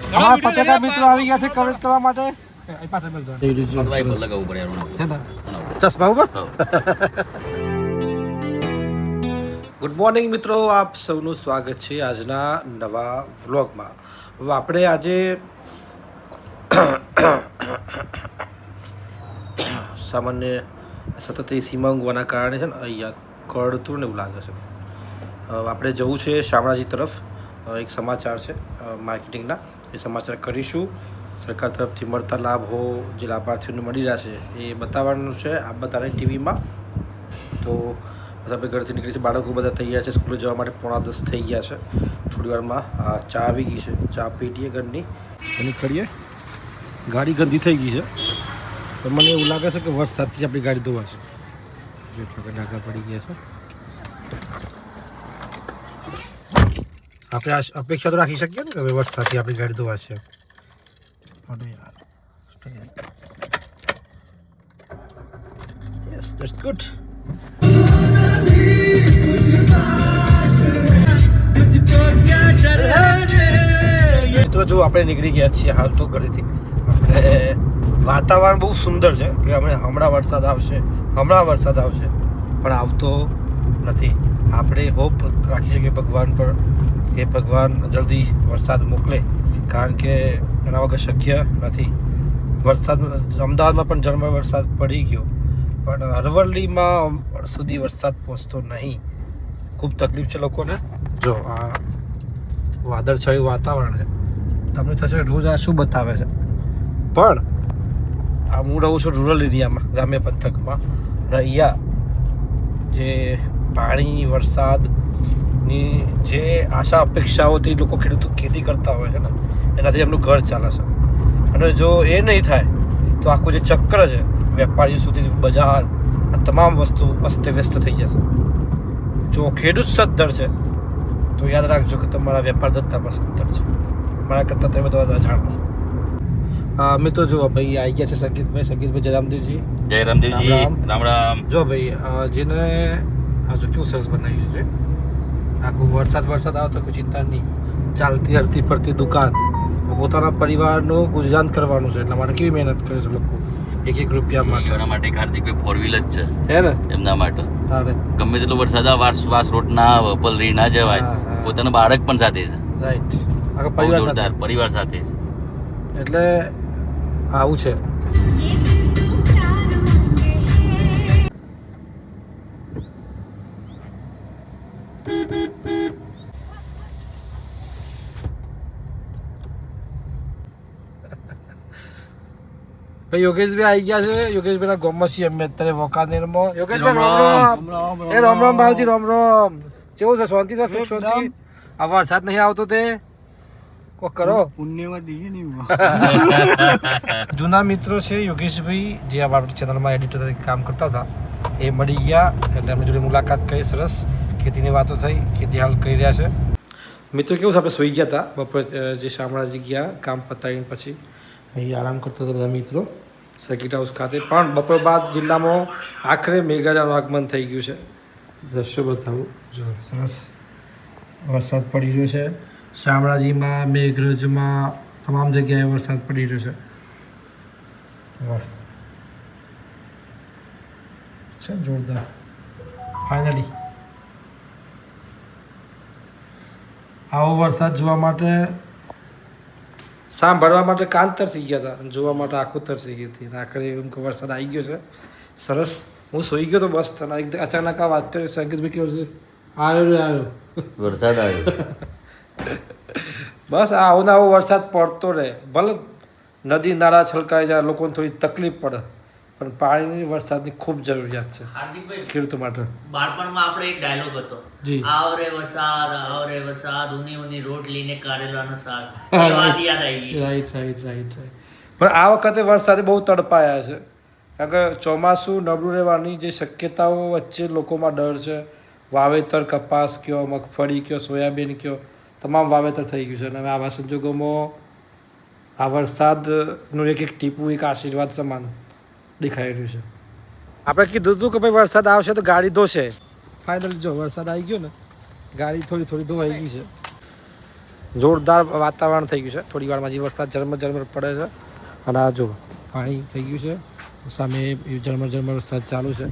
અમારા પત્રકાર મિત્રો આવી ગયા છે કવરેજ કરવા માટે. ચશ્મા ઉપર. ગુડ મોર્નિંગ મિત્રો, આપ સૌનું સ્વાગત છે આજના નવા વ્લોગમાં. હવે આપણે આજે સામાન્ય સતત એસીમાં ઊંઘવાના કારણે છે ને અહીંયા કળતું ને એવું લાગે છે. આપણે જવું છે શામળાજી તરફ. એક સમાચાર છે માર્કેટિંગના, એ સમાચાર કરીશું. સરકાર તરફથી મળતા લાભો જે લાભાર્થીઓને મળી રહ્યા છે એ બતાવવાનું છે આ બધાને ટીવીમાં. તો આપણે ઘરથી નીકળી છે, બાળકો બધા તૈયાર છે સ્કૂલે જવા માટે. 9:45 થઈ ગયા છે. થોડી વારમાં ચા આવી ગઈ છે, ચા પીટીએ ઘરની અને કરીએ. ગાડી ગંદી થઈ ગઈ છે તો મને એવું લાગે છે કે વરસાદથી આપણી ગાડી ધોવાશે. જો ડાઘા પડી ગયા છે. આપણે અપેક્ષા તો રાખી શકીએ ને કે હવે વરસાદથી આપણી ગાડી ધોવાશે. Yes, that's good. મિત્રો જો આપણે નીકળી ગયા છીએ હાલ તો ઘરેથી. આપણે વાતાવરણ બહુ સુંદર છે કે હમણાં વરસાદ આવશે પણ આવતો નથી. આપણે હોપ રાખી શકીએ ભગવાન પર કે ભગવાન જલ્દી વરસાદ મોકલે, કારણ કે એના વગર શક્ય નથી. વરસાદ અમદાવાદમાં પણ ઝરમર વરસાદ પડી ગયો, પણ અરવલ્લીમાં સુધી વરસાદ પહોંચતો નહીં. ખૂબ તકલીફ છે લોકોને. જો આ વાદળછાયું વાતાવરણ છે. તમને થશે રોજ આ શું બતાવે છે, પણ આ હું રહું છું રૂરલ એરિયામાં, ગ્રામ્ય પંથકમાં. અહીંયા જે પાણી વરસાદની જે આશા અપેક્ષાઓથી લોકો ખેડૂતો ખેતી કરતા હોય છે ને, એનાથી એમનું ઘર ચાલે છે. અને જો એ નહીં થાય તો આખું જે ચક્ર છે વેપારીઓ સુધી, બજાર, આ તમામ વસ્તુ અસ્તવ્યસ્ત થઈ જશે. જો ખેડૂત સદ્ધર છે તો યાદ રાખજો કે તમારા વેપાર ધંધા પણ સદ્ધર છે. મારા કરતાં તમે બધા જાણો છો. અમે તો જો ભાઈ આવી ગયા છે સંગીતભાઈ જયરામદેવજી. રામ રામ. જો ભાઈ જેને આ જો કેવું સરસ બનાવ્યું છે. આખું વરસાદ આવે તો કોઈ ચિંતા નહીં. ચાલતી હરતી ફરતી દુકાન, પોતાના પરિવારનું ગુજરાન કરવાનું છે. એટલા માટે કેવી મહેનત કરે છે લોકો એક રૂપિયા માટે. એના માટે હાર્દિકભાઈ 4 વ્હીલ જ છે હે ને એમના માટે. તારે ગમે તેટલો વરસાદ આવે, વાસ રોડ ના આવે, પલરી ના જવાય, પોતાના બાળક પણ સાથે છે. રાઈટ, આખો પરિવાર સાથે છે. એટલે આવું છે. ભાઈ યોગેશભાઈ આવી ગયા છે. યોગેશભાઈ ના ગામમાં છીએ અમે અત્યારે વોકાનેરમાં. યોગેશભાઈ રામ રામ ભાવજી, રામ રામ. કેવું છે? શાંતિ છે? સુખ શાંતિ? આ વરસાદ નહીં આવતો તે કોક કરો. જૂના મિત્રો છે યોગેશભાઈ, જે આપણી ચેનલમાં એડિટર તરીકે કામ કરતા હતા, એ મળી ગયા. એટલે એમની જોડે મુલાકાત કરી. સરસ ખેતીની વાતો થઈ, ખેતી હાલ કરી રહ્યા છે. મિત્રો કેવું છે, આપણે સૂઈ ગયા હતા બપોરે જે શામળાજી ગયા કામ પતાવીને પછી અહીં આરામ કરતા હતા બધા મિત્રો સર્કિટ હાઉસ ખાતે. પણ બપોર બાદ જિલ્લામાં આખરે મેઘરાજાનું આગમન થઈ ગયું છે. દ્રશ્યો બતાવું. જો સરસ વરસાદ પડી રહ્યો છે શામળાજીમાં, મેઘરજમાં, તમામ જગ્યાએ વરસાદ પડી રહ્યો છે. વાહ છે જોરદાર. ફાઇનલી આવો વરસાદ જોવા માટે, સાંભળવા માટે કાન તરસી ગયા હતા અને જોવા માટે આંખો તરસી ગઈ હતી. આખરે એમ કે વરસાદ આવી ગયો છે. સરસ. હું સૂઈ ગયો તો બસ, અચાનક આ વાત કરી. સંગીતભાઈ કેવું છે? આવ્યો વરસાદ આવ્યો. બસ આવો ને આવો વરસાદ પડતો રહે. ભલે નદી નાળા છલકાઈ જાય, લોકોને થોડી તકલીફ પડે, પણ પાણીની વરસાદની ખૂબ જરૂરિયાત છે ખેડૂતો માટે. બાળપણમાં આપણે એક ડાયલોગ હતો, આવરે વરસાદ, ઊની રોટલી ને કારેલાનો શાક. એ વાત યાદ આવી ગઈ. રાઈટ. પણ આ વખતે વરસાદે બહુ તડપાયા છે, કારણ કે ચોમાસું નબળું રહેવાની જે શક્યતાઓ વચ્ચે લોકોમાં ડર છે. વાવેતર કપાસ કયો, મગફળી કયો, સોયાબીન કયો, તમામ વાવેતર થઈ ગયું છે. અને હવે આવા સંજોગોમાં આ વરસાદનું એક ટીપું એક આશીર્વાદ સમાન દેખાઈ રહ્યું છે. આપણે કીધું હતું કે ભાઈ વરસાદ આવશે તો ગાડી ધોશે. ફાઇનલી જો વરસાદ આવી ગયો ને, ગાડી થોડી ધોવાઈ ગઈ છે. જોરદાર વાતાવરણ થઈ ગયું છે. થોડી વારમાં હજી વરસાદ ઝરમર પડે છે અને આ જો પાણી થઈ ગયું છે સામે ઝરમર વરસાદ ચાલુ છે.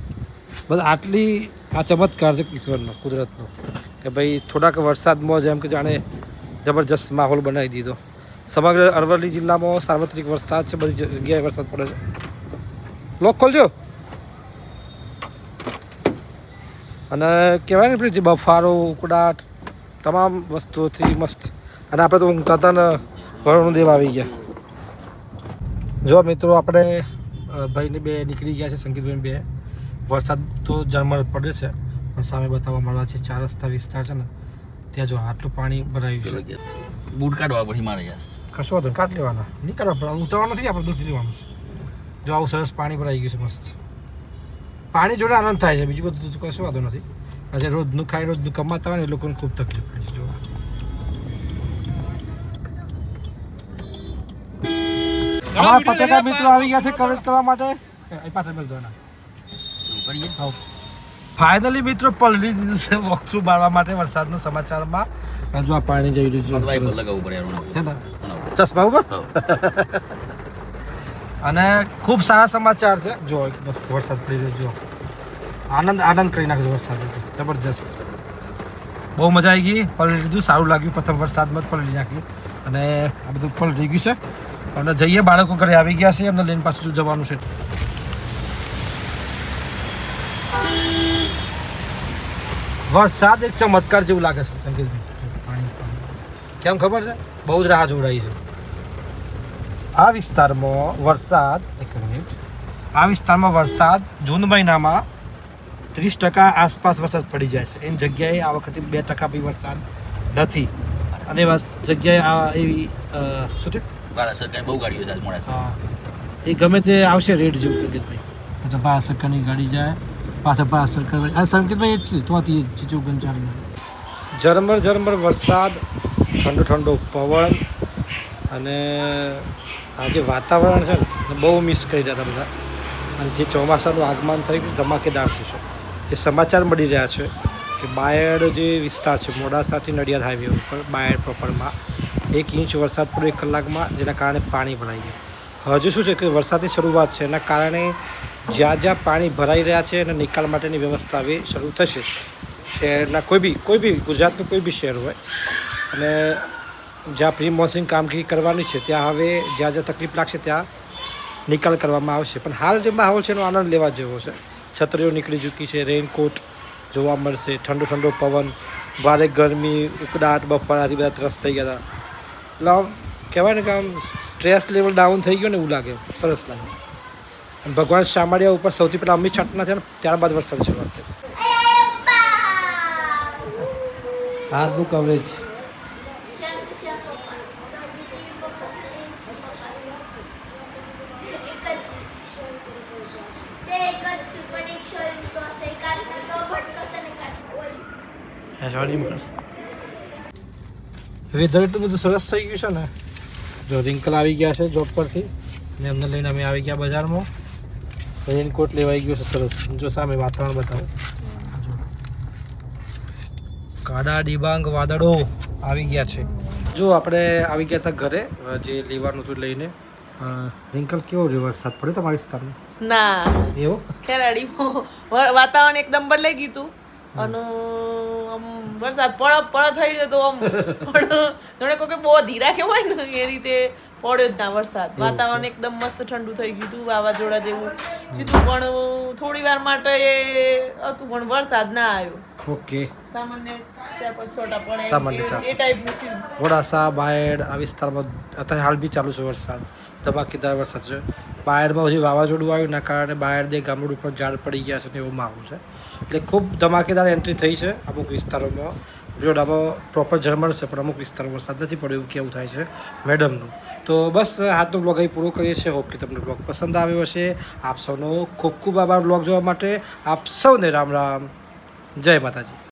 બસ આટલી આ ચમત્કાર છે ઈશ્વરનો, કુદરતનો, કે ભાઈ થોડાક વરસાદમાં જેમ કે જાણે જબરજસ્ત માહોલ બનાવી દીધો. સમગ્ર અરવલ્લી જિલ્લામાં સાર્વત્રિક વરસાદ છે, બધી જગ્યાએ વરસાદ પડે છે. લોક ખોલજો. અને કહેવાય ને જે બફારો ઉકળાટ તમામ વસ્તુઓથી મસ્ત. અને આપણે તો ઊંઘતા હતા ને વરુણ દેવ આવી ગયા. જો મિત્રો આપણે ભાઈને બે નીકળી ગયા છે, સંગીતભાઈ બે. વરસાદ તો ઝરમર પડે છે પણ સામે બતાવવા મળવા છે 4 રસ્તા વિસ્તાર છે ને ત્યાં જો આટલું પાણી ભરાયું છે. બૂટ કાઢવા પડી મારે યાર. કશો હતો કાઢ લેવાના, નહીં કાઢવા પડે, ઉતરવા નથી, આપણે દૂરથી લેવાનું છે. જો આવું સરસ પાણી ભરાઈ ગયું છે મસ્ત. પાણી જોડે આનંદ થાય છે, બીજું બધું કશો વાંધો નથી. આજે રોજનું ખાઈ રોજનું કમાતા હોય ને એ લોકોને ખૂબ તકલીફ પડે છે. જોવા અમારા પત્રકાર મિત્રો આવી ગયા છે કવરેજ કરવા માટે. પાછળ મેળવવાના ફાઇનલી મિત્રો પલળી દીધું છે વોક થ્રુ મારવા માટે વરસાદનું સમાચારમાં. જો આ પાણી જઈ રહ્યું છે, ચશ્મા ઉપર. અને ખૂબ સારા સમાચાર છે. જો મસ્ત વરસાદ પડી રહ્યો, જો આનંદ કરી નાખ્યો વરસાદ, જબરજસ્ત. બહુ મજા આવી ગઈ, પલળી લીધું, સારું લાગ્યું. પ્રથમ વરસાદમાં જ પલળી નાખ્યું અને આ બધું પલળી ગયું છે. અને જઈએ, બાળકો ઘરે આવી ગયા છે, એમને લઈને પાછું જવાનું છે. વરસાદ એક ચમત્કાર જેવું લાગે છે સંકેતભાઈ. પાણી કેમ ખબર છે? બહુ જ રાહ જોડાઈ છે. આ વિસ્તારમાં વરસાદ જૂન મહિનામાં 30% આસપાસ વરસાદ પડી જાય છે. એની જગ્યાએ આ વખતે 2% બી વરસાદ નથી. અને જગ્યાએ આ એવી શું છે, ભારત સરકાર બહુ ગાડીઓ ચાલ મળે છે. એ ગમે તે આવશે રેડ જેવું સંકેતભાઈ. તો ભારત સરકારની ગાડી જાય પાછા ભારત સરકાર. આ સંકેતભાઈ એ જ છે તો હતી ચીચુગંજ ચાલી. ઝરમર વરસાદ, ઠંડો પવન અને આ જે વાતાવરણ છે ને બહુ મિસ કરી રહ્યા હતા બધા. અને જે ચોમાસાનું આગમન થઈ ગયું ધમાકેદાર થશે. જે સમાચાર મળી રહ્યા છે કે બાયડ જે વિસ્તાર છે મોડાસાથી નડિયાદ હાઈવે ઉપર બાયડ પ્રોપરમાં 1 ઇંચ વરસાદ પડ્યો 1 કલાકમાં, જેના કારણે પાણી ભરાઈ ગયા. હજુ શું છે કે વરસાદની શરૂઆત છે, એના કારણે જ્યાં પાણી ભરાઈ રહ્યા છે અને નિકાલ માટેની વ્યવસ્થા હવે શરૂ થશે. શહેરના કોઈ બી ગુજરાતનું કોઈ બી શહેર હોય અને જ્યાં પ્રી મોન્સૂન કામગીરી કરવાની છે ત્યાં હવે જ્યાં તકલીફ લાગશે ત્યાં નિકાલ કરવામાં આવશે. પણ હાલ જે માહોલ છે એનો આનંદ લેવા જેવો છે. છત્રીઓ નીકળી ચૂકી છે, રેઇનકોટ જોવા મળશે, ઠંડો પવન, ભારે ગરમી, ઉકળાટ, બફારાથી બધા ત્રસ્ત થઈ ગયા હતા. એટલે આમ કહેવાય ને કે આમ સ્ટ્રેસ લેવલ ડાઉન થઈ ગયો ને એવું લાગે, સરસ લાગે. અને ભગવાન શામળિયા ઉપર સૌથી પહેલાં અમિત છાંટના થયા ને ત્યારબાદ વરસાદ શરૂઆત થઈ. આજનું કવરેજ વેધર એટલું બધું સરસ થઈ ગયું છે ને. જો રિંકલ આવી ગયા છે જોબ પરથી ને એમને લઈને અમે આવી ગયા બજારમાં. રેનકોટ લેવાઈ ગયો છે સરસ. જો સામે વાતાવરણ બતાવો, કાળા ડિબાંગ વાદળો આવી ગયા છે. જો આપણે આવી ગયા હતા ઘરે જે લેવાનું હતું લઈને. રિંકલ કેવો રહ્યો વરસાદ પડ્યો તમારી વિસ્તારમાં? ના એવો ખેરાડી વાતાવરણ એકદમ બદલાઈ ગયું હતું અને આમ વરસાદ પડ થઈ ગયો તો આમ પણ જાણે કોઈ બહુ ધીરા કેવાય ને એ રીતે પડ્યો જ ના વરસાદ. વાતાવરણ એકદમ મસ્ત ઠંડુ થઈ ગયું હતું, વાવાઝોડા જેવું કીધું પણ થોડી વાર માટે એ હતું પણ વરસાદ ના આવ્યો. ઓકે, સામાન્ય છોટા પડે સામાન્ય એ ટાઈપનું થયું. મોડાસા બાયડ આ વિસ્તારમાં અત્યારે હાલ બી ચાલુ છે વરસાદ, ધમાકેદાર વરસાદ છે. બાયડમાં હજી વાવાઝોડું આવ્યું ના કારણે બાયડ દે ગામડ ઉપર ઝાડ પડી ગયા છે ને એવો માહોલ છે. એટલે ખૂબ ધમાકેદાર એન્ટ્રી થઈ છે અમુક વિસ્તારોમાં. જોડામાં પ્રોપર ઝરમર છે પણ અમુક વિસ્તારમાં વરસાદ નથી પડ્યો એવું કેવું થાય છે મેડમનું. તો બસ આજનો બ્લોગ અહીં પૂરો કરીએ છીએ. હોપ કે તમને બ્લોગ પસંદ આવ્યો હશે. આપ સૌનો ખૂબ આભાર બ્લોગ જોવા માટે. આપ સૌને રામ રામ, જય માતાજી.